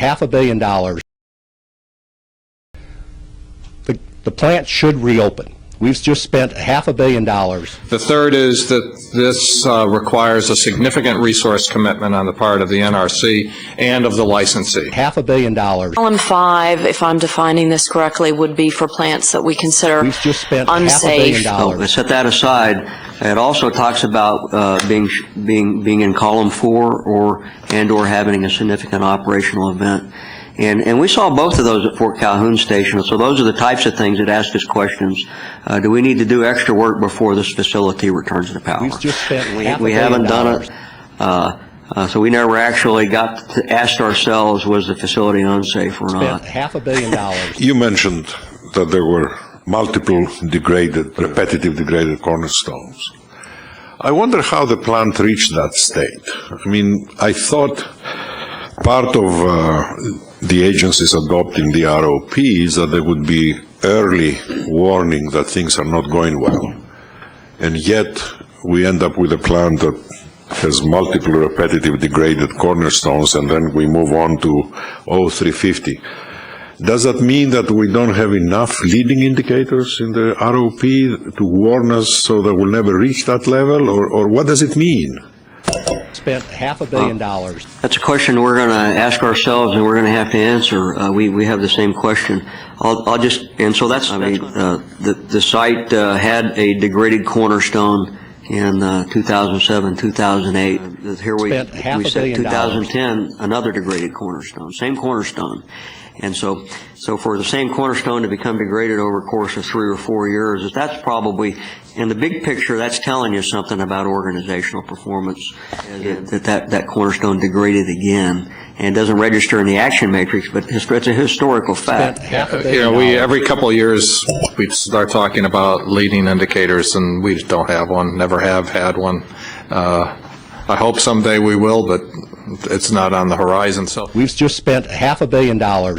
$500 million. The plant should reopen. We've just spent $500 million. The third is that this requires a significant resource commitment on the part of the NRC and of the licensee. $500 million. Column 5, if I'm defining this correctly, would be for plants that we consider We've just spent unsafe. $500 million. Set that aside. It also talks about being in column 4 or having a significant operational event. And we saw both of those at Fort Calhoun Station. So those are the types of things that ask us questions. Do we need to do extra work before this facility returns to power? We've just spent We haven't done it. So we never actually got to ask ourselves, was the facility unsafe or not? $500 million. You mentioned that there were multiple repetitive degraded cornerstones. I wonder how the plant reached that state. I mean, I thought part of the agencies adopting the ROP is that there would be early warning that things are not going well. And yet we end up with a plant that has multiple repetitive degraded cornerstones, and then we move on to 0350. Does that mean that we don't have enough leading indicators in the ROP to warn us so that we'll never reach that level, or what does it mean? Spent $500 million. That's a question we're going to ask ourselves, and we're going to have to answer. We have the same question. So that's, I mean, the site had a degraded cornerstone in 2007, 2008. Here we said 2010, another degraded cornerstone, same cornerstone. And so for the same cornerstone to become degraded over a course of 3 or 4 years, that's probably, in the big picture, that's telling you something about organizational performance, that cornerstone degraded again and doesn't register in the action matrix, but it's a historical fact. Every couple of years we start talking about leading indicators, and we just don't have one, never have had one. I hope someday we will, but it's not on the horizon. So we've just spent $500 million.